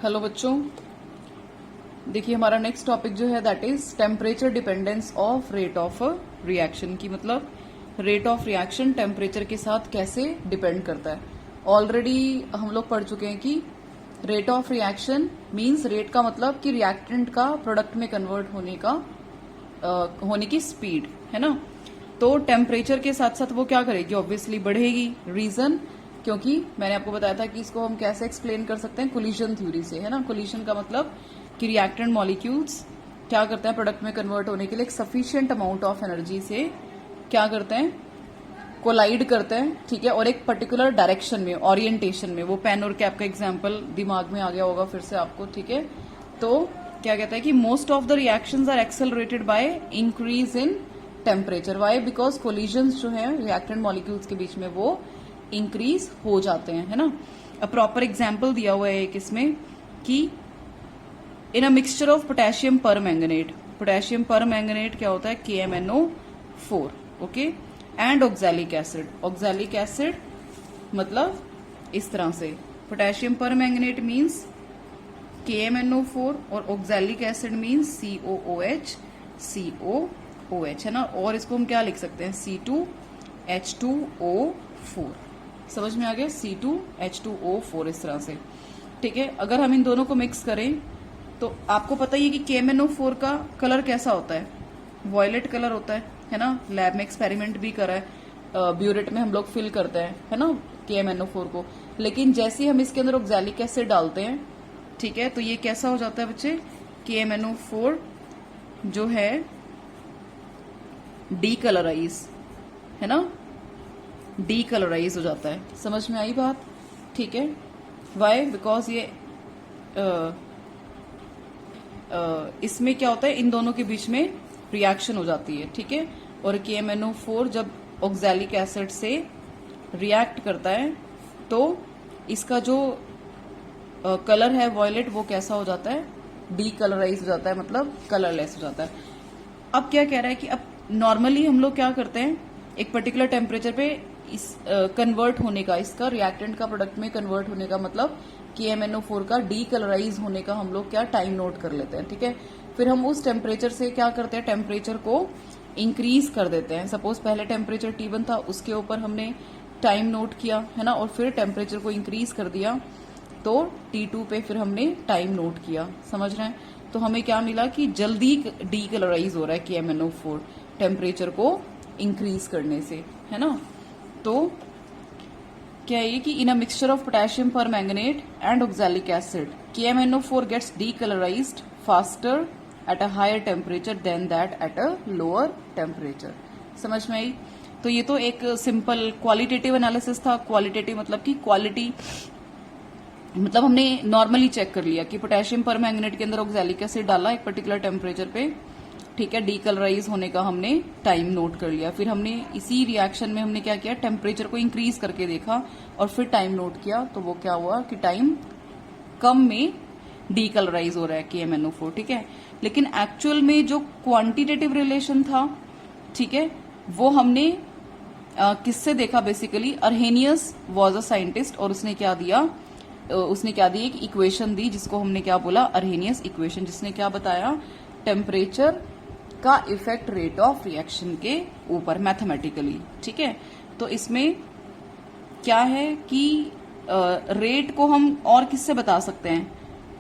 Hello बच्चों, देखिए हमारा नेक्स्ट टॉपिक जो है that is temperature dependence of rate of reaction की मतलब रेट ऑफ रिएक्शन टेम्परेचर के साथ कैसे डिपेंड करता है। ऑलरेडी हम लोग पढ़ चुके हैं कि rate of reaction means rate का मतलब कि रिएक्टेंट का प्रोडक्ट में कन्वर्ट होने की स्पीड है ना। तो टेम्परेचर के साथ साथ वो क्या करेगी, ऑब्वियसली बढ़ेगी। रीजन क्योंकि मैंने आपको बताया था कि इसको हम कैसे एक्सप्लेन कर सकते हैं, कोलिजन थ्योरी से, है ना। कोलिजन का मतलब कि रिएक्टेंट मॉलिक्यूल्स क्या करते हैं, प्रोडक्ट में कन्वर्ट होने के लिए एक सफिशिएंट अमाउंट ऑफ एनर्जी से क्या करते हैं, कोलाइड करते हैं, ठीक है। और एक पर्टिकुलर डायरेक्शन में, ओरिएंटेशन में, वो पेन और कैप का एग्जाम्पल दिमाग में आ गया होगा फिर से आपको, ठीक है। तो क्या कहता है कि most of the reactions are accelerated by increase in temperature. Why? Because collisions जो है रिएक्टेंट मॉलिक्यूल्स के बीच में वो इंक्रीज हो जाते हैं, है ना। अब प्रॉपर एग्जाम्पल दिया हुआ है एक इसमें कि in a mixture of potassium पर मैंगनेट, पोटेशियम पर मैंगनेट क्या होता है, KMnO4, okay, and oxalic acid. Oxalic acid मतलब इस तरह से पोटेशियम पर मैंगनेट मीन्स KMnO4 और ऑक्सैलिक एसिड मीन्स COOH, है ना। और इसको हम क्या लिख सकते हैं, C2H2O4। समझ में आ गया, C2H2O4 इस तरह से, ठीक है। अगर हम इन दोनों को मिक्स करें तो आपको पता ही है कि KMnO4 का कलर कैसा होता है, वॉयलेट कलर होता है ना। लैब में एक्सपेरिमेंट भी करा है, ब्यूरेट में हम लोग फिल करते हैं, है ना, KMnO4 को। लेकिन जैसे ही हम इसके अंदर ऑक्सैलिक एसिड डालते हैं, ठीक है, तो ये कैसा हो जाता है बच्चे, KMnO4 जो है डीकलराइज, है ना, डीकलराइज हो जाता है। समझ में आई बात, ठीक है। वाई? बिकॉज ये इसमें क्या होता है, इन दोनों के बीच में रिएक्शन हो जाती है, ठीक है। और KMnO4 जब ऑक्सैलिक एसिड से रिएक्ट करता है तो इसका जो कलर है वॉयलेट, वो कैसा हो जाता है, डीकलराइज हो जाता है, मतलब कलरलेस हो जाता है। अब क्या कह रहा है कि अब नॉर्मली हम लोग क्या करते हैं, एक पर्टिकुलर टेम्परेचर पे इस कन्वर्ट होने का, इसका रिएक्टेंट का प्रोडक्ट में कन्वर्ट होने का मतलब KMnO4 का डीकलराइज होने का हम लोग क्या टाइम नोट कर लेते हैं, ठीक है। फिर हम उस टेम्परेचर से क्या करते हैं, टेम्परेचर को इंक्रीज कर देते हैं। सपोज पहले टेम्परेचर T1 था, उसके ऊपर हमने टाइम नोट किया, है ना, और फिर टेम्परेचर को इंक्रीज कर दिया तो T2 पे फिर हमने टाइम नोट किया। समझ रहे हैं? तो हमें क्या मिला कि जल्दी डीकलराइज हो रहा है KMnO4 टेम्परेचर को इंक्रीज करने से, है ना। तो क्या है कि in a mixture of potassium permanganate and oxalic acid KMnO4 gets decolourised faster at a higher temperature than that at a lower temperature. समझ में आई? तो ये तो एक सिंपल क्वालिटेटिव एनालिसिस था। क्वालिटेटिव मतलब कि क्वालिटी मतलब हमने नॉर्मली चेक कर लिया कि पोटेशियम पर मैंगनेट के अंदर ऑक्सैलिक एसिड डाला एक पर्टिकुलर टेम्परेचर पे, ठीक है, डीकलराइज होने का हमने टाइम नोट कर लिया। फिर हमने इसी रिएक्शन में हमने क्या किया, टेम्परेचर को इंक्रीज करके देखा और फिर टाइम नोट किया, तो वो क्या हुआ कि टाइम कम में डीकलराइज हो रहा है KMnO4, ठीक है। लेकिन एक्चुअल में जो क्वांटिटेटिव रिलेशन था, ठीक है, वो हमने किससे देखा, बेसिकली अर्हेनियस वाज अ साइंटिस्ट और उसने क्या दिया, एक इक्वेशन दी जिसको हमने क्या बोला, अर्हेनियस इक्वेशन, जिसने क्या बताया, टेम्परेचर का इफेक्ट रेट ऑफ रिएक्शन के ऊपर मैथमेटिकली, ठीक है। तो इसमें क्या है कि रेट को हम और किससे बता सकते हैं,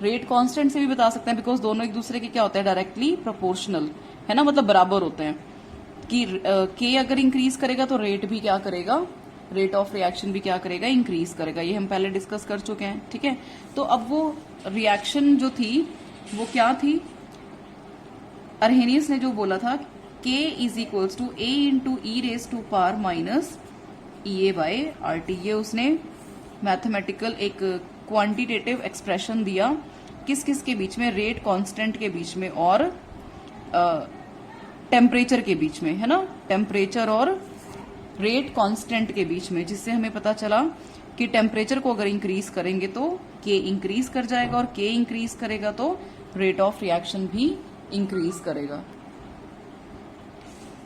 रेट कांस्टेंट से भी बता सकते हैं, बिकॉज दोनों एक दूसरे के क्या होते हैं, डायरेक्टली प्रोपोर्शनल, है ना, मतलब बराबर होते हैं कि K अगर इंक्रीज करेगा तो रेट भी क्या करेगा, रेट ऑफ रिएक्शन भी क्या करेगा, इंक्रीज करेगा। ये हम पहले डिस्कस कर चुके हैं, ठीक है। तो अब वो रिएक्शन जो थी वो क्या थी, अर्हेनियस ने जो बोला था K is equals to A into E raise to power minus EA by RT, ये उसने मैथमेटिकल एक क्वांटिटेटिव एक्सप्रेशन दिया किस किस के बीच में, रेट कांस्टेंट के बीच में और टेम्परेचर के बीच में, है ना, टेम्परेचर और रेट कांस्टेंट के बीच में, जिससे हमें पता चला कि टेम्परेचर को अगर इंक्रीज करेंगे तो K इंक्रीज कर जाएगा और K इंक्रीज करेगा तो रेट ऑफ रिएक्शन भी इंक्रीज करेगा।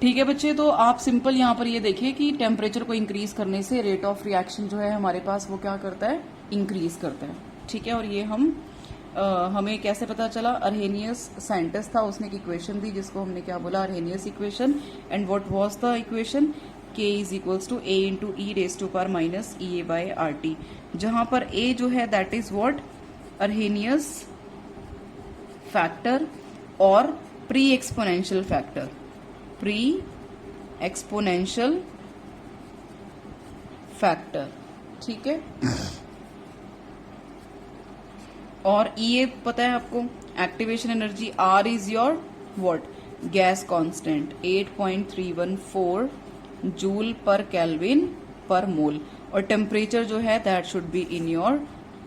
ठीक है बच्चे, तो आप सिंपल यहाँ पर ये देखिए कि टेम्परेचर को इंक्रीज करने से रेट ऑफ रिएक्शन जो है हमारे पास वो क्या करता है, इंक्रीज करता है, ठीक है। और ये हम हमें कैसे पता चला? अर्हेनियस साइंटिस्ट था, उसने एक इक्वेशन दी जिसको हमने क्या बोला? Arrhenius equation. And what was the equation? K is equals to A into e raise to power minus E A by R T, जहां पर A जो है that is what? Arrhenius factor और pre exponential factor, pre exponential factor, ठीक है। और E पता है आपको, activation energy R is your what? Gas constant 8.314 joule per kelvin per mole, और टेम्परेचर जो है that should be in your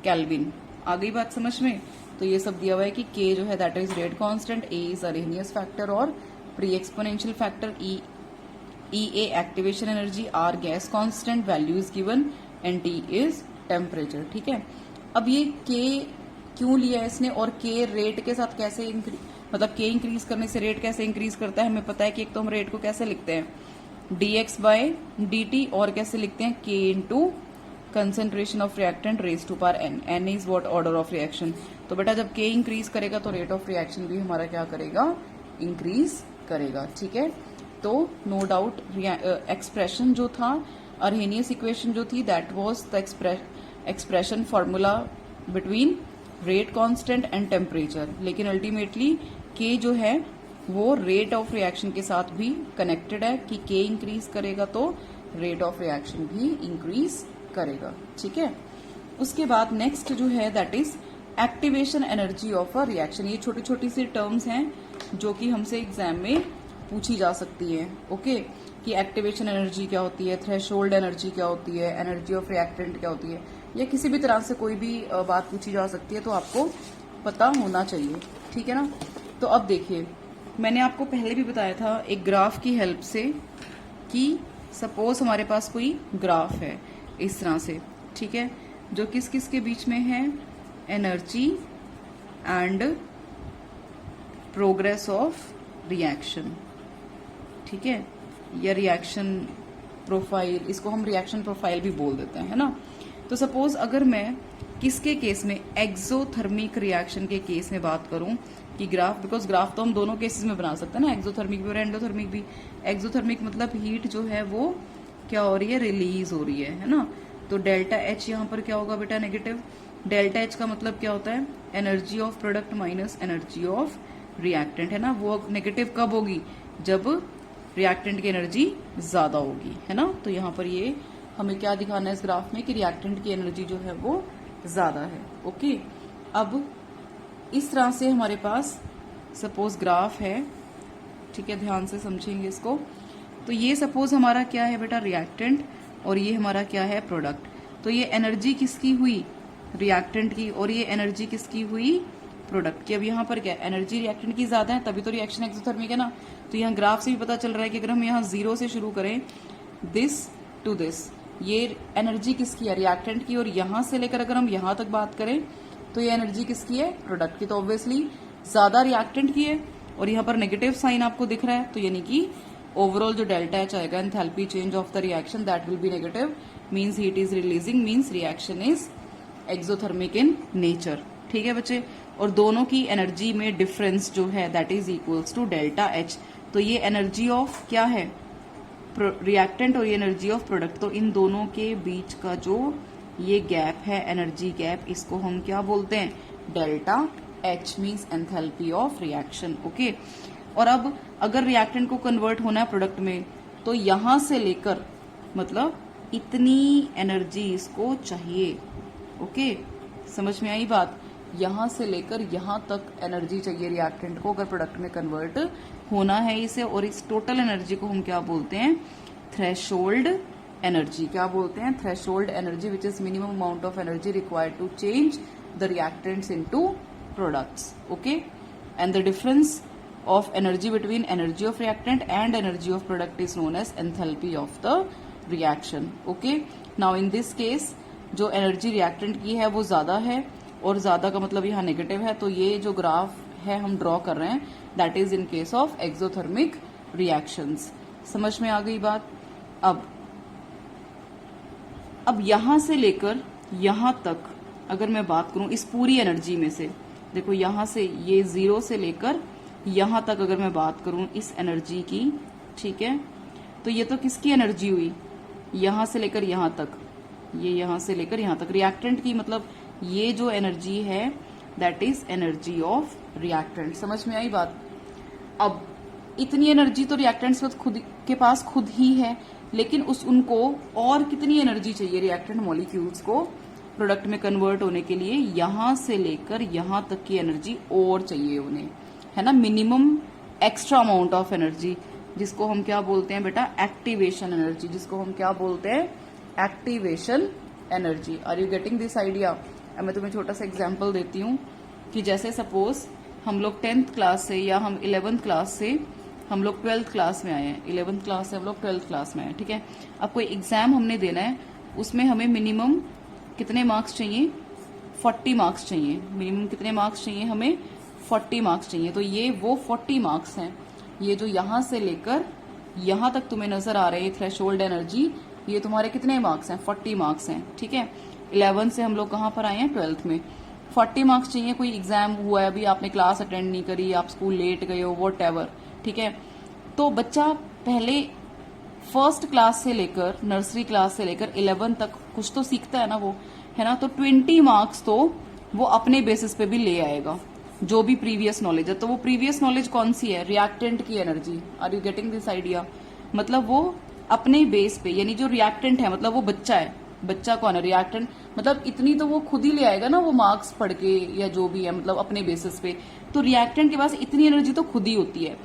kelvin. आ गई बात समझ में? तो ये सब दिया हुआ है कि K जो है that is rate constant, A is Arrhenius factor और pre exponential factor, E A activation energy, R gas constant, value is given, and T is temperature, ठीक है। अब ये K क्यों लिया है इसने, और K रेट के साथ कैसे मतलब K इंक्रीज करने से रेट कैसे इंक्रीज करता है? हमें पता है कि एक तो हम रेट को कैसे लिखते हैं? dx बाय dt, और कैसे लिखते हैं? K into concentration of reactant raise to power n, n is what? Order of reaction. तो बेटा जब K इंक्रीज करेगा तो रेट ऑफ रिएक्शन भी हमारा क्या करेगा? इंक्रीज करेगा, ठीक है। तो नो डाउट एक्सप्रेशन जो था, अर्हेनियस इक्वेशन जो थी, that was the expression formula between rate constant and temperature, लेकिन अल्टीमेटली K जो है वो रेट ऑफ रिएक्शन के साथ भी कनेक्टेड है कि K इंक्रीज करेगा तो रेट ऑफ रिएक्शन भी इंक्रीज करेगा, ठीक है। उसके बाद नेक्स्ट जो है that is activation energy of a reaction. ये छोटी छोटी सी टर्म्स हैं जो कि हमसे एग्जाम में पूछी जा सकती है, ओके, कि एक्टिवेशन एनर्जी क्या होती है, थ्रेशोल्ड एनर्जी क्या होती है, एनर्जी ऑफ रिएक्टेंट क्या होती है, या किसी भी तरह से कोई भी बात पूछी जा सकती है, तो आपको पता होना चाहिए, ठीक है ना। तो अब देखिए, मैंने आपको पहले भी बताया था एक ग्राफ की हेल्प से कि सपोज हमारे पास कोई ग्राफ है इस तरह से, ठीक है, जो किस किस के बीच में है? Energy and progress of reaction, ठीक है, या रिएक्शन प्रोफाइल, इसको हम रिएक्शन प्रोफाइल भी बोल देते हैं, है ना। तो सपोज अगर मैं किसके केस में? एक्सोथर्मिक रिएक्शन के केस में बात करूं कि ग्राफ, बिकॉज ग्राफ तो हम दोनों केसेस में बना सकते हैं ना, एक्सोथर्मिक भी और एंडोथर्मिक भी। एक्सोथर्मिक मतलब हीट जो है वो क्या हो रही है? रिलीज हो रही है ना। तो डेल्टा H यहाँ पर क्या होगा बेटा? नेगेटिव। डेल्टा H का मतलब क्या होता है? Energy of product minus energy of reactant, है ना। वो नेगेटिव कब होगी? जब रिएक्टेंट की एनर्जी ज्यादा होगी, है ना। तो यहाँ पर ये हमें क्या दिखाना है इस ग्राफ में कि रिएक्टेंट की एनर्जी जो है वो ज्यादा है, ओके। अब इस तरह से हमारे पास सपोज ग्राफ है, ठीक है, ध्यान से समझेंगे इसको। तो ये सपोज हमारा क्या है बेटा? रिएक्टेंट, और ये हमारा क्या है? प्रोडक्ट। तो ये एनर्जी किसकी हुई? रिएक्टेंट की, और ये एनर्जी किसकी हुई? प्रोडक्ट की। अब यहाँ पर क्या? एनर्जी रिएक्टेंट की ज्यादा है, तभी तो रिएक्शन एक्सोथर्मिक है ना। तो यहाँ ग्राफ से भी पता चल रहा है कि अगर हम यहाँ 0 से शुरू करें, दिस टू दिस, ये एनर्जी किसकी है? रिएक्टेंट की। और यहां से लेकर अगर हम यहां तक बात करें तो ये एनर्जी किसकी है? प्रोडक्ट की। तो ऑब्वियसली ज्यादा रिएक्टेंट की है, और यहाँ पर नेगेटिव साइन आपको दिख रहा है, तो यानी कि ओवरऑल जो डेल्टा एच आएगा, enthalpy change of the reaction, that will be negative, means heat is releasing, means reaction is exothermic in nature, ठीक है बच्चे। और दोनों की एनर्जी में डिफरेंस जो है that is equals to delta H. तो ये एनर्जी ऑफ क्या है? रिएक्टेंट, और ये एनर्जी ऑफ प्रोडक्ट। तो इन दोनों के बीच का जो ये गैप है, एनर्जी गैप, इसको हम क्या बोलते हैं? Delta H, means enthalpy of reaction, okay. और अब अगर रिएक्टेंट को कन्वर्ट होना है प्रोडक्ट में, तो यहां से लेकर मतलब इतनी एनर्जी इसको चाहिए, ओके, समझ में आई बात? यहां से लेकर यहां तक एनर्जी चाहिए रिएक्टेंट को अगर प्रोडक्ट में कन्वर्ट होना है इसे। और इस टोटल एनर्जी को हम क्या बोलते हैं? Threshold energy. क्या बोलते हैं? Threshold energy, which is minimum amount of energy required to change the reactants into products, okay. And the difference of energy between energy of reactant and energy of product is known as enthalpy of the reaction, okay. Now in this case जो energy reactant की है वो ज्यादा है, और ज्यादा का मतलब यहाँ नेगेटिव है। तो ये जो ग्राफ है हम ड्रॉ कर रहे हैं, that is in case of exothermic reactions. समझ में आ गई बात? अब यहां से लेकर यहां तक अगर मैं बात करूं इस पूरी एनर्जी में से, देखो यहां से ये 0 से लेकर यहां तक अगर मैं बात करूं इस एनर्जी की, ठीक है, तो ये तो किसकी एनर्जी हुई, यहां से लेकर यहां तक, ये यहां से लेकर यहां तक रिएक्टेंट की, मतलब ये जो एनर्जी है that is energy of reactant. समझ में आई बात। अब इतनी एनर्जी तो रिएक्टेंट्स खुद के पास खुद ही है, लेकिन उनको और कितनी एनर्जी चाहिए रिएक्टेंट मॉलिक्यूल्स को प्रोडक्ट में कन्वर्ट होने के लिए, यहां से लेकर यहां तक की एनर्जी और चाहिए उन्हें, है ना, minimum extra amount of energy, जिसको हम क्या बोलते हैं बेटा, एक्टिवेशन एनर्जी, जिसको हम क्या बोलते हैं, activation energy. Are you getting this idea. अब मैं तुम्हें छोटा सा एग्जांपल देती हूँ कि जैसे सपोज हम लोग 10th क्लास से या हम 11th क्लास से हम लोग 12th क्लास में आए हैं, 11th क्लास से हम लोग 12th क्लास में आए, ठीक है। अब कोई एग्जाम हमने देना है, उसमें हमें मिनिमम कितने मार्क्स चाहिए, 40 मार्क्स चाहिए। मिनिमम कितने मार्क्स चाहिए हमें, 40 मार्क्स चाहिए। तो ये वो 40 मार्क्स हैं, ये जो यहां से लेकर यहां तक तुम्हें नजर आ रहे हैं थ्रेशोल्ड एनर्जी, ये तुम्हारे कितने मार्क्स हैं, 40 मार्क्स हैं, ठीक है। 11 से हम लोग कहां पर आए हैं, 12th में। 40 मार्क्स चाहिए। कोई एग्जाम हुआ है, अभी आपने क्लास अटेंड नहीं करी, आप स्कूल लेट गए हो, व्हाटएवर, ठीक है। तो बच्चा पहले फर्स्ट क्लास से लेकर, नर्सरी क्लास से लेकर 11 तक कुछ तो सीखता है ना वो, है ना। तो 20 मार्क्स तो वो अपने बेसिस पे भी ले आएगा, जो भी प्रीवियस नॉलेज है। तो वो प्रीवियस नॉलेज कौन सी है, रिएक्टेंट की energy. Are you getting this idea. मतलब वो अपने बेस पे, यानी जो रिएक्टेंट है, मतलब वो बच्चा है, बच्चा कौन है, रिएक्टेंट, मतलब इतनी तो वो खुद ही ले आएगा ना, वो मार्क्स पढ़ के या जो भी है, मतलब अपने बेसिस पे। तो रिएक्टेंट के पास इतनी एनर्जी तो खुद ही होती है।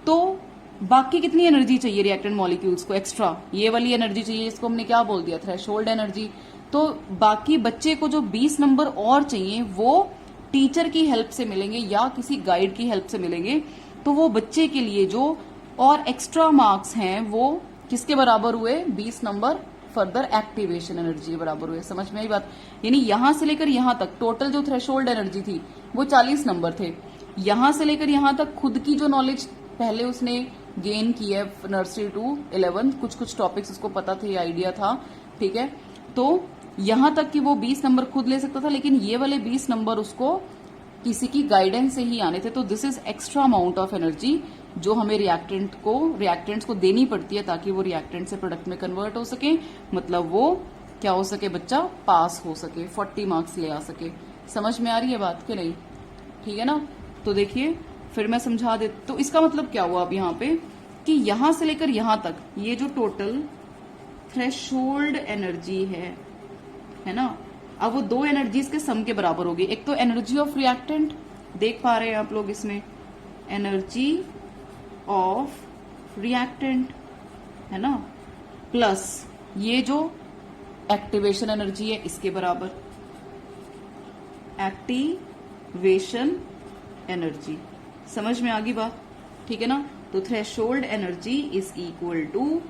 तो बाकी कितनी एनर्जी चाहिए रिएक्टेंट मॉलिक्यूल्स को एक्स्ट्रा, ये वाली एनर्जी चाहिए, इसको हमने क्या बोल दिया, थ्रेशोल्ड एनर्जी। तो बाकी बच्चे को जो 20 नंबर और चाहिए वो टीचर की हेल्प से मिलेंगे या किसी गाइड की हेल्प से मिलेंगे। तो वो बच्चे के लिए जो और एक्स्ट्रा मार्क्स हैं वो किसके बराबर हुए, 20 नंबर फर्दर एक्टिवेशन एनर्जी के बराबर हुए। समझ में आई बात। यानी यहां से लेकर यहां तक टोटल जो थ्रेशोल्ड एनर्जी थी वो 40 नंबर थे। यहां से लेकर यहां तक खुद की जो नॉलेज पहले उसने गेन की है नर्सरी टू 11, कुछ कुछ टॉपिक्स उसको पता थे, आइडिया था, ठीक है। तो यहां तक कि वो 20 नंबर खुद ले सकता था, लेकिन ये वाले 20 नंबर उसको किसी की गाइडेंस से ही आने थे। तो this is extra amount of energy जो हमें रिएक्टेंट्स को देनी पड़ती है ताकि वो रिएक्टेंट से प्रोडक्ट में कन्वर्ट हो सके, मतलब वो क्या हो सके, बच्चा पास हो सके, 40 मार्क्स ले आ सके। समझ में आ रही है बात कि नहीं, ठीक है ना। तो देखिए फिर मैं समझा दे। तो इसका मतलब क्या हुआ अब यहाँ पे कि यहां से लेकर यहां तक ये जो टोटल थ्रेशोल्ड एनर्जी है ना, अब वो दो एनर्जीज के सम के बराबर होगी। एक तो एनर्जी ऑफ रिएक्टेंट, देख पा रहे हैं आप लोग इसमें, एनर्जी ऑफ रिएक्टेंट, है ना, प्लस ये जो एक्टिवेशन एनर्जी है इसके बराबर, एक्टिवेशन एनर्जी। समझ में आ गई बात, ठीक है ना। तो threshold energy is equal to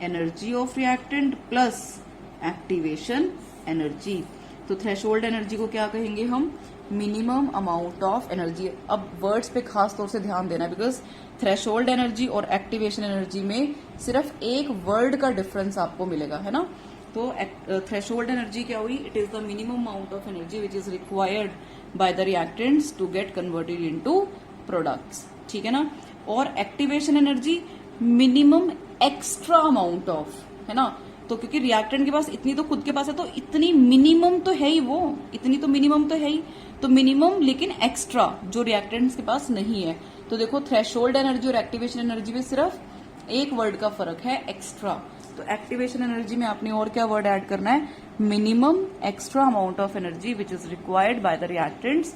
energy of reactant plus activation energy. तो थ्रेशोल्ड एनर्जी को क्या कहेंगे हम, मिनिमम अमाउंट ऑफ एनर्जी। अब वर्ड्स पे खास तौर से ध्यान देना, बिकॉज थ्रेशोल्ड एनर्जी और एक्टिवेशन एनर्जी में सिर्फ एक वर्ड का डिफरेंस आपको मिलेगा, है ना। तो थ्रेशोल्ड एनर्जी क्या हुई, it is the minimum amount of energy which is required by the reactants to get converted into products, ठीक है ना। और activation energy minimum extra amount of, है ना। तो क्योंकि रिएक्टेंट के पास इतनी तो खुद के पास है, तो इतनी मिनिमम तो है ही, वो इतनी तो मिनिमम तो है ही, तो मिनिमम लेकिन एक्स्ट्रा जो रिएक्टेंट्स के पास नहीं है। तो देखो थ्रेशोल्ड एनर्जी और एक्टिवेशन एनर्जी में सिर्फ एक वर्ड का फर्क है, एक्स्ट्रा। तो एक्टिवेशन एनर्जी में आपने और क्या वर्ड ऐड करना है, minimum extra amount of energy which is required by the reactants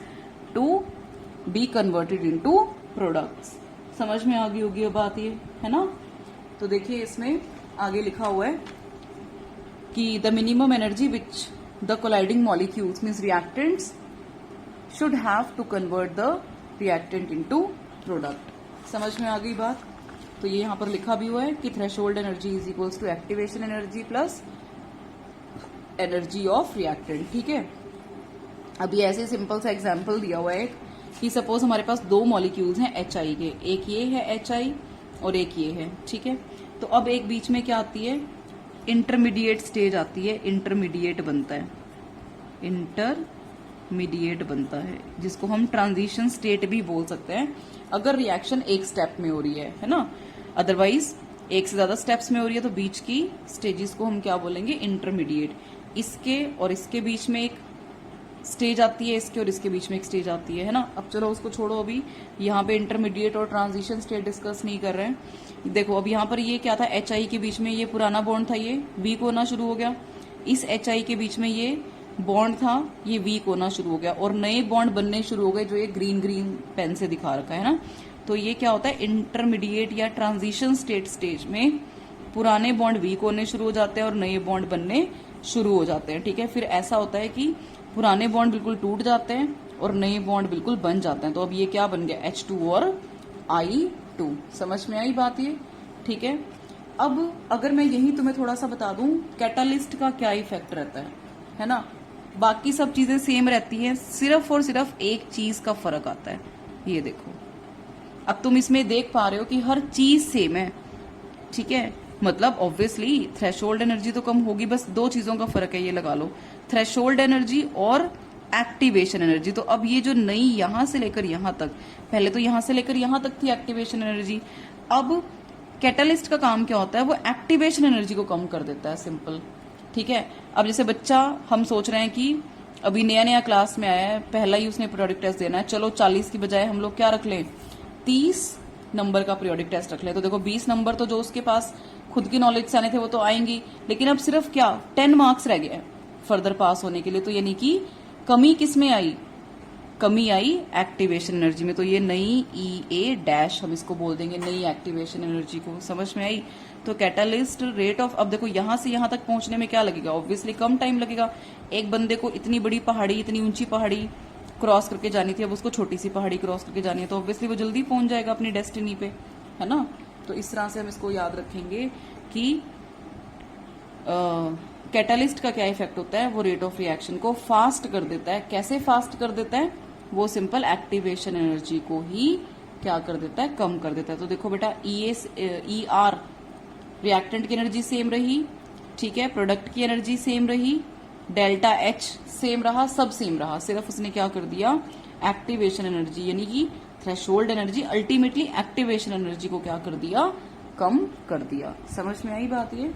to be converted into products. समझ में आ गई होगी बात ये, है ना। तो देखिए इसमें आगे लिखा हुआ है कि the minimum energy which the colliding molecules means reactants should have to convert the reactant into product. समझ में आ गई बात। तो ये यहां पर लिखा भी हुआ है कि threshold energy is equals to activation energy plus energy of reactant, ठीक है। अभी ऐसे सिंपल सा एग्जांपल दिया हुआ है कि सपोज हमारे पास दो मॉलिक्यूल्स हैं HI के, एक ये है HI और एक ये है, ठीक है। तो अब एक बीच में क्या आती है, इंटरमीडिएट स्टेज आती है, इंटरमीडिएट बनता है, इंटरमीडिएट इंटरमीडिएट बनता है, जिसको हम ट्रांजिशन स्टेट भी बोल सकते हैं अगर रिएक्शन एक स्टेप में हो रही है ना। अदरवाइज एक से ज्यादा स्टेप्स में हो रही है तो बीच की स्टेजेस को हम क्या बोलेंगे, इंटरमीडिएट। इसके और इसके बीच में एक स्टेज आती है, इसके और इसके बीच में एक स्टेज आती है ना। अब चलो उसको छोड़ो, अभी यहाँ पे इंटरमीडिएट और ट्रांजिशन स्टेट डिस्कस नहीं कर रहे हैं। देखो अब यहाँ पर ये क्या था, एच आई के बीच में ये पुराना बॉन्ड था, ये वीक होना शुरू हो गया। इस एच आई के बीच में ये बॉन्ड था, ये वीक होना शुरू हो गया और नए बॉन्ड बनने शुरू हो गए, जो ये ग्रीन ग्रीन पेन से दिखा रखा है ना। तो ये क्या होता है, इंटरमीडिएट या ट्रांजिशन स्टेज में पुराने बॉन्ड वीक होने शुरू हो जाते हैं और नए बॉन्ड बनने शुरू हो जाते हैं। ठीक है, फिर ऐसा होता है कि पुराने बॉन्ड बिल्कुल टूट जाते हैं और नए बॉन्ड बिल्कुल बन जाते हैं। तो अब ये क्या बन गया, H2 और I2। समझ में आई बात ये? ठीक है, अब अगर मैं यही तुम्हें थोड़ा सा बता दूं कैटालिस्ट का क्या इफेक्ट रहता है ना। बाकी सब चीजें सेम रहती हैं, सिर्फ और सिर्फ एक चीज का फर्क आता है। ये देखो, अब तुम इसमें देख पा रहे हो कि हर चीज सेम है। ठीक है, मतलब ऑब्वियसली थ्रेशोल्ड एनर्जी तो कम होगी, बस दो चीजों का फर्क है, ये लगा लो, थ्रेशोल्ड एनर्जी और एक्टिवेशन एनर्जी। तो अब ये जो नई यहां से लेकर यहां तक, पहले तो यहां से लेकर यहां तक थी एक्टिवेशन एनर्जी, अब कैटालिस्ट का काम क्या होता है, वो एक्टिवेशन एनर्जी को कम कर देता है, सिंपल। ठीक है, अब जैसे बच्चा, हम सोच रहे हैं कि अभी नया नया क्लास में आया है, पहला ही उसने पीरियोडिक टेस्ट देना है, चलो 40 की बजाय हम लोग क्या रख लें, 30 नंबर का पीरियोडिक टेस्ट रख ले। तो देखो 20 नंबर तो जो उसके पास खुद की नॉलेज से आने थे वो तो आएंगी, लेकिन अब सिर्फ क्या 10 मार्क्स रह गए फर्दर पास होने के लिए। तो यानी कि कमी किस में आई, कमी आई एक्टिवेशन एनर्जी में। तो ये नई EA- हम इसको बोल देंगे, नई एक्टिवेशन एनर्जी को। समझ में आई? तो कैटालिस्ट रेट ऑफ, अब देखो यहां से यहां तक पहुंचने में क्या लगेगा, ऑब्वियसली कम टाइम लगेगा। एक बंदे को इतनी बड़ी पहाड़ी, इतनी ऊंची पहाड़ी क्रॉस करके जानी थी, अब उसको छोटी सी पहाड़ी क्रॉस करके जानी है, तो ऑब्वियसली वो जल्दी पहुंच जाएगा अपनी डेस्टिनी पे, है ना। तो इस तरह से हम इसको याद रखेंगे कि कैटालिस्ट का क्या इफेक्ट होता है, वो रेट ऑफ रिएक्शन को फास्ट कर देता है। कैसे फास्ट कर देता है, वो सिंपल एक्टिवेशन एनर्जी को ही क्या कर देता है, कम कर देता है। तो देखो बेटा, ER रिएक्टेंट की एनर्जी सेम रही, ठीक है, प्रोडक्ट की एनर्जी सेम रही, डेल्टा H सेम रहा, सब सेम रहा, सिर्फ उसने क्या कर दिया, एक्टिवेशन एनर्जी यानी कि threshold energy, ultimately activation energy को क्या कर दिया, कम कर दिया। समझ में आई बात ये?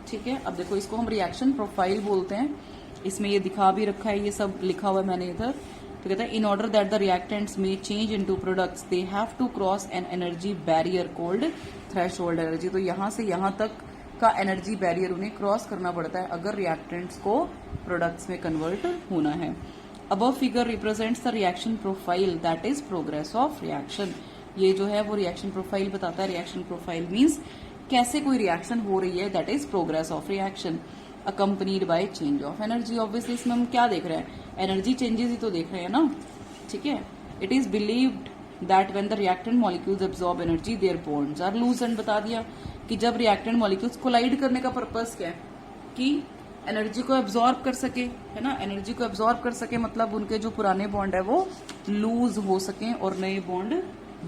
ठीक है, अब देखो इसको हम रिएक्शन प्रोफाइल बोलते हैं। इसमें ये दिखा भी रखा है, ये सब लिखा हुआ है मैंने इधर। तो कहता है in order that the reactants may change into products they have to cross an energy barrier called threshold energy. तो यहां से यहां तक का एनर्जी बैरियर उन्हें क्रॉस करना पड़ता है अगर रिएक्टेंट्स को प्रोडक्ट्स में कन्वर्ट होना है। Above figure represents the reaction profile that is progress of reaction. ये जो है वो रिएक्शन प्रोफाइल बताता है। रिएक्शन प्रोफाइल मीन्स कैसे कोई रिएक्शन हो रही है, that is progress of reaction accompanied by change of energy. Obviously इसमें हम क्या देख रहे हैं, एनर्जी चेंजेस ही तो देख रहे हैं ना। ठीक है, it is believed that when the reactant molecules absorb energy their bonds are loosened. बता दिया कि जब रिएक्टेंट मॉलिक्यूल्स कोलाइड करने का पर्पस क्या है, कि एनर्जी को एब्जॉर्ब कर सके, है ना। एनर्जी को एब्जॉर्ब कर सके मतलब उनके जो पुराने बॉन्ड है वो लूज हो सके और नए बॉन्ड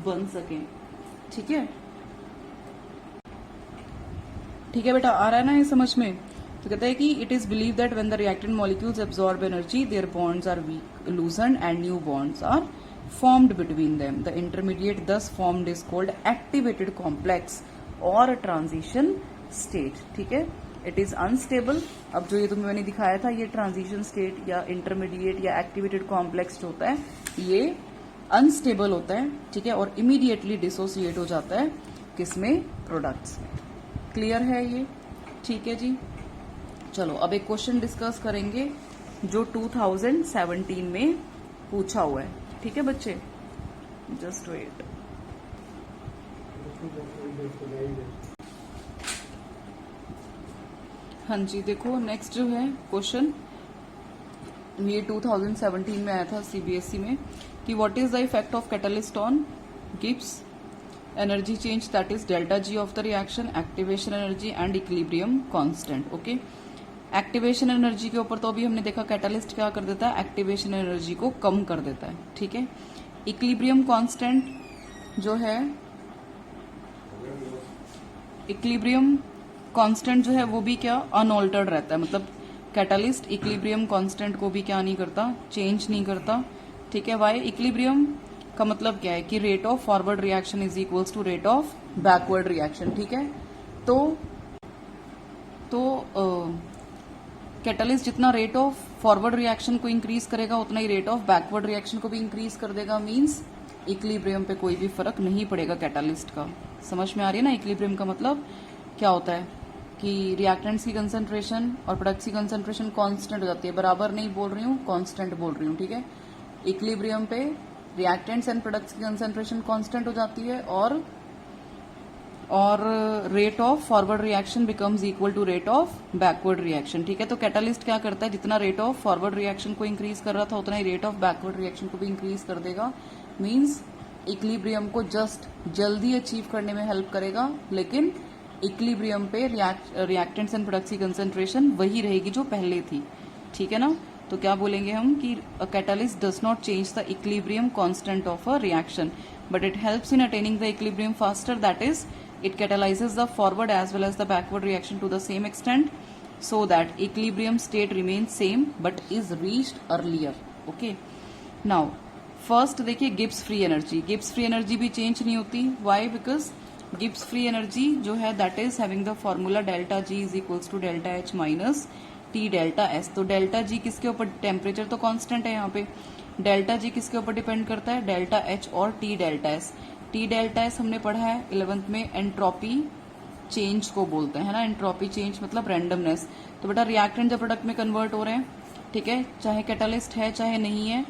बन सके। ठीक है, ठीक है बेटा, आ रहा है ना ये समझ में? तो कहता है कि it is believe that when the reactant molecules absorb energy their bonds are weak loosen and new bonds are formed between them. The intermediate thus formed is called activated complex or transition state. ठीक है, it is unstable. अब जो ये तुम्हें मैंने दिखाया था, ये ट्रांजिशन स्टेट या इंटरमीडिएट या एक्टिवेटेड कॉम्प्लेक्स जो होता है ये अनस्टेबल होता है। ठीक है, और इमीडिएटली डिसोसिएट हो जाता है किसमें, प्रोडक्ट्स में। क्लियर है ये? ठीक है जी, चलो अब एक क्वेश्चन डिस्कस करेंगे जो 2017 में पूछा हुआ है। ठीक है बच्चे, जस्ट वेट। हाँ जी, देखो नेक्स्ट जो है क्वेश्चन, ये 2017 में आया था CBSE में, कि what is the effect of catalyst on Gibbs energy change, that is delta G of the reaction, activation energy and equilibrium constant. Okay, activation energy के ऊपर तो अभी हमने देखा कैटालिस्ट क्या कर देता है, एक्टिवेशन एनर्जी को कम कर देता है। ठीक है, इक्विलिब्रियम कांस्टेंट जो है, इक्विलिब्रियम कांस्टेंट जो है वो भी क्या अनऑल्टर्ड रहता है, मतलब कैटलिस्ट इक्विलिब्रियम कांस्टेंट को भी क्या नहीं करता, चेंज नहीं करता, ठीक है। वाई इक्विलिब्रियम का मतलब क्या है कि rate of forward reaction is equals to rate of backward reaction, ठीक है। तो कैटलिस्ट जितना रेट ऑफ फॉरवर्ड रिएक्शन को इंक्रीज करेगा उतना ही रेट ऑफ बैकवर्ड रिएक्शन को भी इंक्रीज कर देगा, मींस इक्विलिब्रियम पे कोई भी फर्क नहीं पड़ेगा कैटलिस्ट का। समझ में आ रही है ना, इक्विलिब्रियम का मतलब क्या होता है कि रिएक्टेंट्स की कंसंट्रेशन और प्रोडक्ट्स की कंसंट्रेशन कांस्टेंट हो जाती है, बराबर नहीं बोल रही हूँ, कांस्टेंट बोल रही हूँ, ठीक है। इक्विलिब्रियम पे रिएक्टेंट्स एंड प्रोडक्ट्स की कंसंट्रेशन कांस्टेंट हो जाती है और rate of forward reaction becomes equal to rate of backward reaction, ठीक है। तो कैटलिस्ट क्या करता है, जितना रेट ऑफ फॉरवर्ड रिएक्शन को इंक्रीज कर रहा था उतना ही रेट ऑफ बैकवर्ड रिएक्शन को भी इंक्रीज कर देगा, मींस इक्विलिब्रियम को जस्ट जल्दी अचीव करने में हेल्प करेगा, लेकिन इक्विलिब्रियम पे रिएक्टेंट्स एंड प्रोडक्ट्स की कंसंट्रेशन वही रहेगी जो पहले थी, ठीक है ना। तो क्या बोलेंगे हम कि a catalyst does not change the equilibrium constant of a reaction but it helps in attaining the equilibrium faster, that is it catalyzes the forward as well as the backward reaction to the same extent so that equilibrium state remains same but is reached earlier, okay। now first देखिए Gibbs free energy, Gibbs free energy भी change नहीं होती, why, because Gibbs free energy जो है that is having the formula delta G is equals to delta H minus T delta S. तो delta G किसके ऊपर, temperature तो constant है यहाँ पे, डेल्टा जी किसके ऊपर डिपेंड करता है, डेल्टा एच और T delta S. T delta S हमने पढ़ा है 11th में, एंट्रोपी चेंज को बोलते हैं, है ना। एंट्रोपी चेंज मतलब रैंडमनेस। तो बेटा रिएक्टेंट जब प्रोडक्ट में कन्वर्ट हो रहे हैं, ठीक है, चाहे कैटलिस्ट है चाहे नहीं है,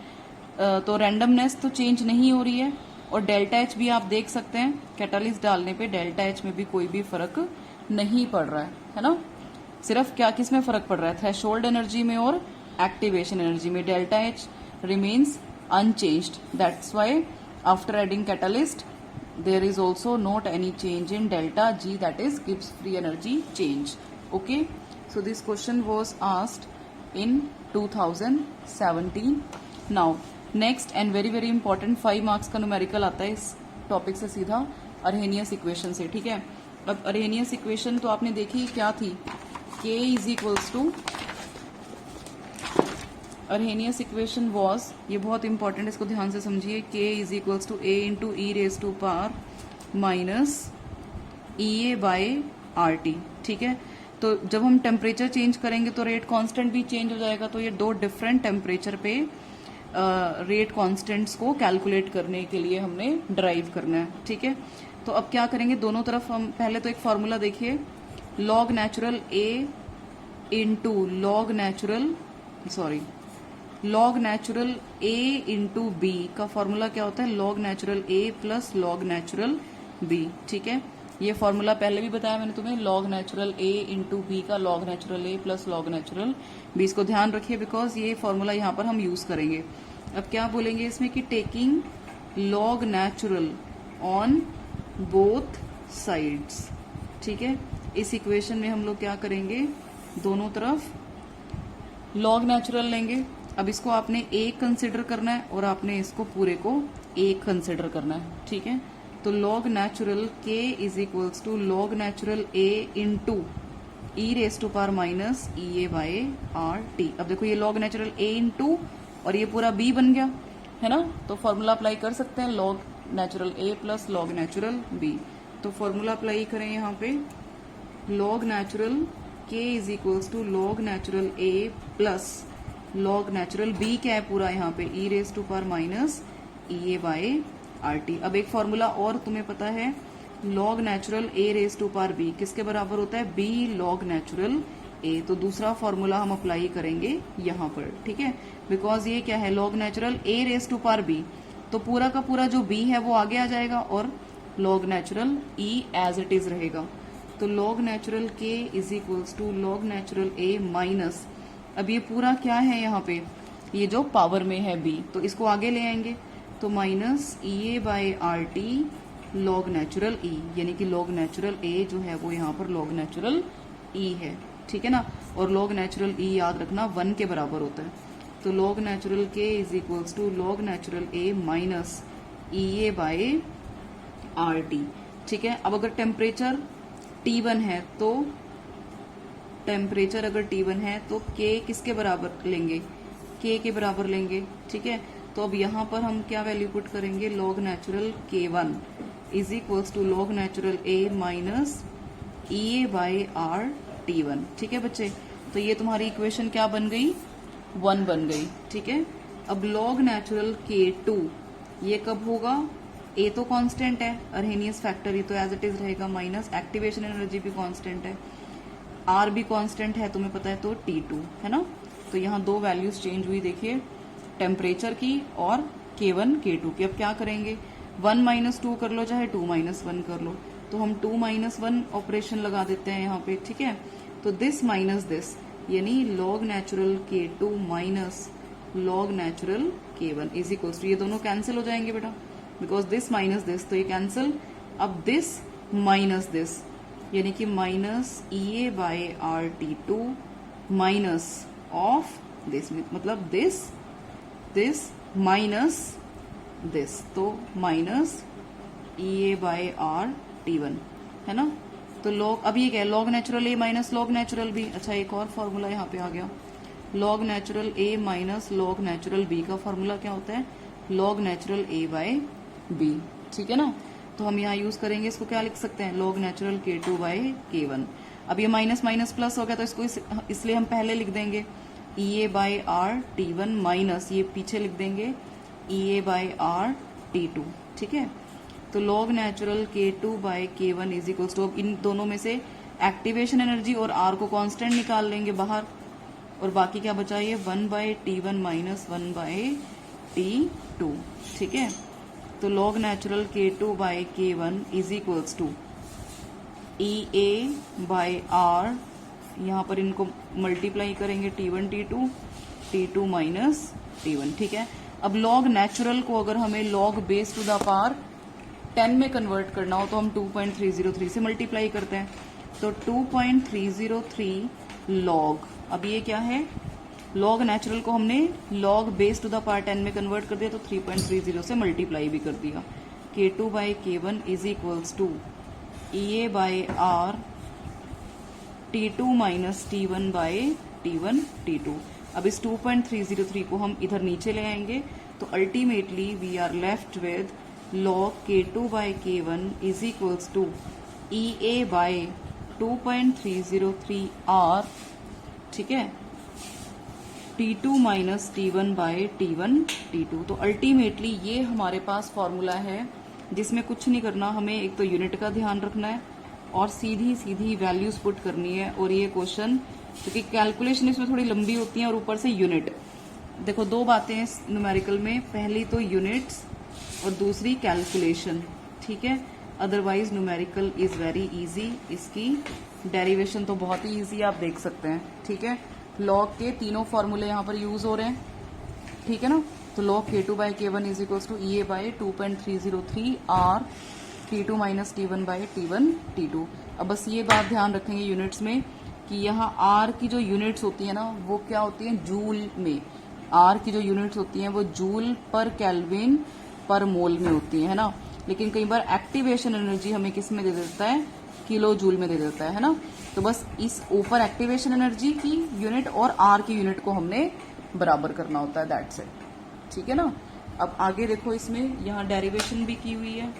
तो रैंडमनेस तो चेंज नहीं हो रही है। और डेल्टा एच भी आप देख सकते हैं, कैटलिस्ट डालने पे डेल्टा एच में भी कोई भी फर्क नहीं पड़ रहा है ना। सिर्फ क्या किस में फर्क पड़ रहा है, थ्रेशोल्ड एनर्जी में और एक्टिवेशन एनर्जी में delta H remains unchanged, that's why after adding catalyst there is also not any change in delta G, that is Gibbs free energy change, okay। so this question was asked in 2017। now next and very very important 5 marks का numerical आता है इस topic से सीधा अर्हेनियस equation से, ठीक है। अब अर्हेनियस इक्वेशन तो आपने देखी क्या थी, K is equals to, Arrhenius equation was, ये बहुत इंपॉर्टेंट, इसको ध्यान से समझिए, K is equals to A into E raise to power minus EA by RT, ठीक है। तो जब हम टेम्परेचर चेंज करेंगे तो रेट कांस्टेंट भी चेंज हो जाएगा, तो ये दो डिफरेंट टेम्परेचर पे रेट कांस्टेंट्स को कैलकुलेट करने के लिए हमने ड्राइव करना है, ठीक है। तो अब क्या करेंगे, दोनों तरफ हम पहले तो एक फॉर्मूला देखिए, log natural A into log natural A into B का फॉर्मूला क्या होता है, log natural A plus log natural B, ठीक है। ये फॉर्मूला पहले भी बताया मैंने तुम्हें, log natural A into B का log natural A plus log natural B, इसको ध्यान रखिए बिकॉज ये फॉर्मूला यहाँ पर हम यूज करेंगे। अब क्या बोलेंगे इसमें कि taking log natural on both sides, ठीक है। इस इक्वेशन में हम लोग क्या करेंगे, दोनों तरफ लॉग नेचुरल लेंगे। अब इसको आपने एक कंसिडर करना है और आपने इसको पूरे को एक कंसिडर करना है, ठीक है। तो log natural K is equals to log natural A into E raise to power minus EA by RT। अब देखो ये लॉग नेचुरल A इंटू और ये पूरा B बन गया, है ना। तो फॉर्मूला अप्लाई कर सकते हैं, log natural A plus log natural B। तो फॉर्मूला अप्लाई करें यहाँ पे, log natural K is equals to log natural A plus log natural B क्या है पूरा यहाँ पे, e raise to power minus EA by RT। अब एक फॉर्मूला और तुम्हें पता है, log natural A raise to power B किसके बराबर होता है, B लॉग नेचुरल A। तो दूसरा फॉर्मूला हम अप्लाई करेंगे यहाँ पर, ठीक है, बिकॉज ये क्या है, log natural A raise to power B, तो पूरा का पूरा जो B है वो आगे आ जाएगा और log natural E as it is रहेगा। तो log natural K is equals to log natural A minus, अब ये पूरा क्या है यहाँ पे, ये जो पावर में है B, तो इसको आगे ले आएंगे, तो minus EA by RT log natural E, यानी कि लॉग नेचुरल A जो है वो यहाँ पर लॉग नेचुरल E है, ठीक है ना। और लॉग नेचुरल E याद रखना 1 के बराबर होता है। तो log natural K is equals to log natural A minus EA by RT, ठीक है। अब अगर टेम्परेचर T1 है तो टेम्परेचर अगर T1 है तो K किसके बराबर लेंगे, K के बराबर लेंगे, ठीक है। तो अब यहाँ पर हम क्या वैल्यू पुट करेंगे, log natural K1 is equals to log natural A minus EA by R T1, ठीक है बच्चे। तो ये तुम्हारी इक्वेशन क्या बन गई, 1 बन गई, ठीक है। अब लॉग नेचुरल K2 ये कब होगा, ए तो कांस्टेंट है, अरहेनियस फैक्टर ये तो एज इट इज रहेगा, माइनस एक्टिवेशन एनर्जी भी कांस्टेंट है, आर भी कांस्टेंट है तुम्हें पता है, तो T2 है ना। तो यहाँ दो वैल्यूज चेंज हुई, देखिए टेम्परेचर की और K1 K2 की। अब क्या करेंगे, 1 माइनस 2 कर लो चाहे 2 माइनस 1 कर लो, तो हम 2 माइनस 1 ऑपरेशन लगा देते हैं यहाँ पे, ठीक है। तो दिस माइनस दिस यानी log natural K2 minus log natural K1 is equals to, ये दोनों कैंसिल हो जाएंगे बेटा, बिकॉज दिस माइनस दिस, तो ये कैंसिल। अब दिस माइनस दिस यानी कि minus EA by R T2 minus of this, मतलब दिस माइनस दिस, तो minus EA by R T1 है ना। तो लॉग, अब ये क्या है, log natural A minus log natural B। अच्छा एक और फॉर्मूला यहाँ पे आ गया, log natural A minus log natural B का फॉर्मूला क्या होता है, log natural A by B, ठीक है ना। तो हम यहाँ यूज करेंगे, इसको क्या लिख सकते हैं, log natural K2 by K1। अब ये माइनस माइनस प्लस हो गया, तो इसको इसलिए हम पहले लिख देंगे EA by R T1 minus ये पीछे लिख देंगे EA बाय आर T2, ठीक है। तो log natural K2 by K1 is equals to, इन दोनों में से एक्टिवेशन एनर्जी और R को कांस्टेंट निकाल लेंगे बाहर, और बाकी क्या बचा, ये 1 bye T1 minus 1 bye T2, ठीक है। तो log natural K2 by K1 is equals to EA by R, यहाँ पर इनको मल्टीप्लाई करेंगे T1 T2 माइनस T1, ठीक है। अब लॉग नेचुरल को अगर हमें log base to the power 10 में कन्वर्ट करना हो तो हम 2.303 से मल्टीप्लाई करते हैं, तो 2.303 लॉग, अब ये क्या है, लॉग नेचुरल को हमने log base to the power 10 में कन्वर्ट कर दिया, तो 3.30 से मल्टीप्लाई भी कर दिया। K2 by K1 is equals to EA by R T2 minus T1 by T1 T2। अब इस 2.303 को हम इधर नीचे ले आएंगे, तो ultimately we are left with log K2 by K1 is equals to EA by 2.303 R, ठीक है, T2 minus T1 by T1 T2। तो अल्टीमेटली ये हमारे पास फॉर्मूला है जिसमें कुछ नहीं करना, हमें एक तो यूनिट का ध्यान रखना है और सीधी सीधी वैल्यूज पुट करनी है। और ये क्वेश्चन क्योंकि कैलकुलेशन इसमें थोड़ी लंबी होती है और ऊपर से यूनिट, देखो दो बातें हैं न्यूमेरिकल में, पहली तो यूनिट्स और दूसरी कैलकुलेशन, ठीक है। Otherwise numerical is very easy, इसकी डेरिवेशन तो बहुत ही इजी आप देख सकते हैं, ठीक है। लॉग के तीनों फॉर्मूले यहाँ पर यूज हो रहे हैं, ठीक है ना। तो log K2 by K1 is equals to EA by 2.303 R T2 minus T1 by T1 T2। अब बस ये बात ध्यान रखेंगे यूनिट्स में कि यहाँ R की जो यूनिट्स होती है ना वो क्या होती है, जूल में। R की जो यूनिट्स होती हैं वो जूल पर केल्विन पर मोल में होती है ना। लेकिन कई बार एक्टिवेशन एनर्जी हमें किस में दे देता है, किलो जूल में दे देता है ना। तो बस इस ऊपर एक्टिवेशन एनर्जी की यूनिट और आर की यूनिट को हमने बराबर करना होता है, दैट्स इट, ठीक है ना। अब आगे देखो, इसमें यहाँ डेरिवेशन भी की हुई है,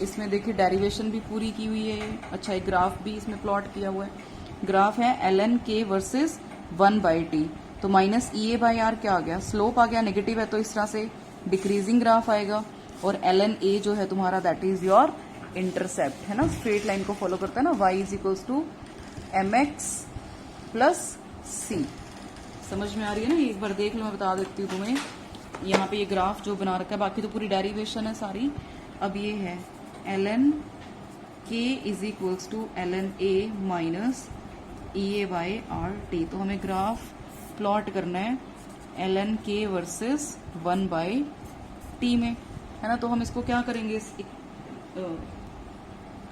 इसमें देखिए डेरिवेशन भी पूरी की हुई है। अच्छा, एक ग्राफ भी इसमें प्लॉट किया हुआ है, ग्राफ है ln k वर्सेस 1/t। तो माइनस EA बाई आर क्या आ गया, स्लोप आ गया, नेगेटिव है तो इस तरह से डिक्रीजिंग ग्राफ आएगा। और ln a जो है तुम्हारा दैट इज योर इंटरसेप्ट, है ना, स्ट्रेट लाइन को फॉलो करता है ना, y is equals to mx plus c। समझ में आ रही है ना, एक बार देख लो, मैं बता देती हूँ तुम्हें। यहाँ पे ये ग्राफ जो बना रखा है, बाकी तो पूरी डेरिवेशन है सारी। अब ये है ln k is equals to ln a minus EA by R T. तो हमें ग्राफ प्लॉट करना है ln k वर्सेस 1/t में, है ना। तो हम इसको क्या करेंगे,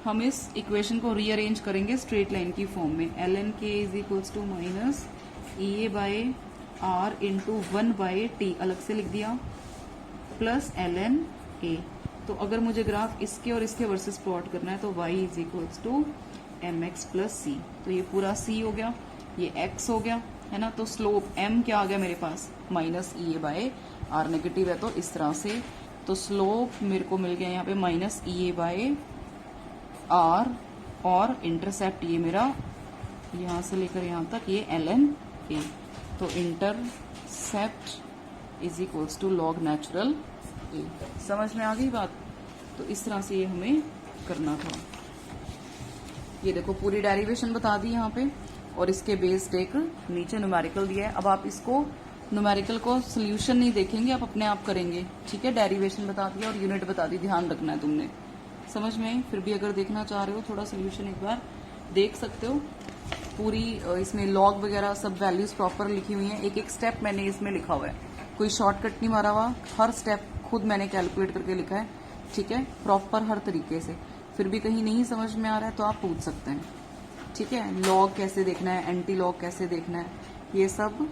हम इस इक्वेशन को रीअरेंज करेंगे स्ट्रेट लाइन की फॉर्म में। ln k is equals to minus EA by R into 1/t अलग से लिख दिया, प्लस ln a। तो अगर मुझे ग्राफ इसके और इसके वर्सेस प्लॉट करना है तो y is equals to m x plus c, तो ये पूरा सी हो गया, ये एक्स हो गया, है ना। तो स्लोप एम क्या आ गया मेरे पास, minus E A by R, negative है तो इस तरह से। तो स्लोप मेरे को मिल गया यहाँ पे minus E A by R, और इंटरसेप्ट ये मेरा यहाँ से लेकर यहाँ तक ये एल एन ए। तो intercept is equals to log natural A. समझ में आ गई बात। तो इस तरह से ये हमें करना था। ये देखो पूरी डेरिवेशन बता दी यहाँ पे, और इसके बेस्ड एक नीचे न्यूमेरिकल दिया है। अब आप इसको न्यूमेरिकल को सोल्यूशन नहीं देखेंगे, आप अपने आप करेंगे, ठीक है। डेरिवेशन बता दिया और यूनिट बता दी, ध्यान रखना है तुमने, समझ में आई। फिर भी अगर देखना चाह रहे हो थोड़ा सोल्यूशन एक बार देख सकते हो। पूरी इसमें लॉग वगैरह सब वैल्यूज प्रॉपर लिखी हुई हैं, एक एक स्टेप मैंने इसमें लिखा हुआ है, कोई शॉर्टकट नहीं मारा हुआ, हर स्टेप खुद मैंने कैलकुलेट करके लिखा है, ठीक है, प्रॉपर हर तरीके से। फिर भी कहीं नहीं समझ में आ रहा है तो आप पूछ सकते हैं, ठीक है। लॉग कैसे देखना है, एंटी लॉग कैसे देखना है, ये सब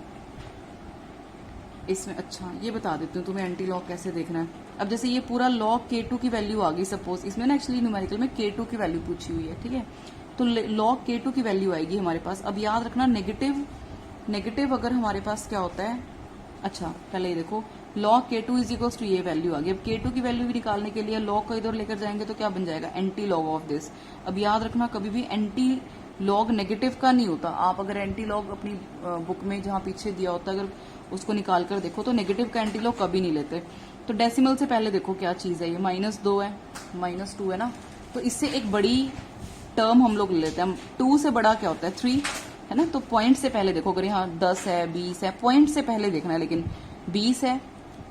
इसमें। अच्छा ये बता देती हूँ तुम्हें एंटी लॉग कैसे देखना है। अब जैसे ये पूरा लॉग K2 की वैल्यू आ गई, सपोज इसमें ना एक्चुअली न्यूमेरिकल में K2 की वैल्यू पूछी हुई है, ठीक है। तो लॉग K2 की वैल्यू आएगी हमारे पास। अब याद रखना नेगेटिव अगर हमारे पास क्या होता है, अच्छा पहले ये देखो log K2 is equals to ये वैल्यू आ गई। अब K2 की वैल्यू भी निकालने के लिए लॉग को इधर लेकर जाएंगे तो क्या बन जाएगा, एंटी लॉग ऑफ दिस। अब याद रखना कभी भी एंटी लॉग नेगेटिव का नहीं होता। आप अगर एंटी लॉग अपनी बुक में जहां पीछे दिया होता है अगर उसको निकाल कर देखो तो नेगेटिव का एंटी लॉग कभी नहीं लेते। तो डेसिमल से पहले देखो क्या चीज है, ये -2 है, -2 है ना। तो इससे एक बड़ी टर्म हम लोग ले लेते हैं। 2 से बड़ा क्या होता है 3, है ना। तो पॉइंट से पहले देखो, अगर यहाँ 10 है 20 है, पॉइंट से पहले देखना है। लेकिन 20 है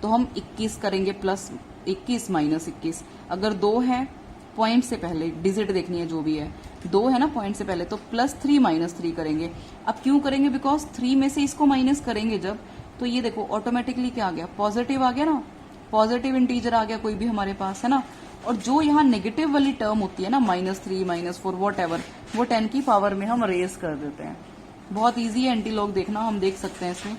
तो हम 21 करेंगे, प्लस 21 माइनस 21। अगर 2 है पॉइंट से पहले डिजिट देखनी है जो भी है, 2 है ना पॉइंट से पहले, तो +3 -3 करेंगे। अब क्यों करेंगे, बिकॉज 3 में से इसको माइनस करेंगे जब, तो ये देखो ऑटोमेटिकली क्या आ गया, पॉजिटिव आ गया ना, पॉजिटिव इंटीजर आ गया कोई भी हमारे पास, है ना। और जो यहाँ नेगेटिव वाली टर्म होती है ना, -3 -4 वॉट एवर, वो 10 की पावर में हम रेज कर देते हैं। बहुत ईजी है एंटी लॉग देखना, हम देख सकते हैं इसमें।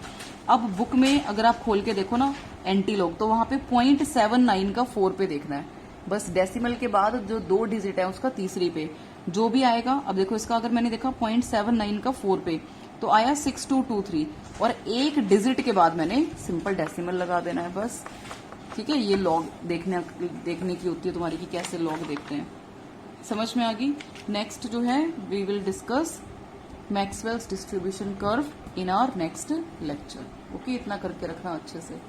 अब बुक में अगर आप खोल के देखो ना एंटी लॉग, तो वहां पे 0.79 का 4 पे देखना है, बस डेसिमल के बाद जो 2 डिजिट है उसका तीसरी पे जो भी आएगा। अब देखो इसका अगर मैंने देखा 0.79 का 4 पे तो आया 6223, और एक डिजिट के बाद मैंने सिंपल डेसिमल लगा देना है बस, ठीक है। ये लॉग देखने की होती है तुम्हारी कि कैसे लॉग देखते हैं, समझ में आ गई। नेक्स्ट जो है we will discuss Maxwell's distribution curve in our next lecture. Okay, इतना करके रखना अच्छे से।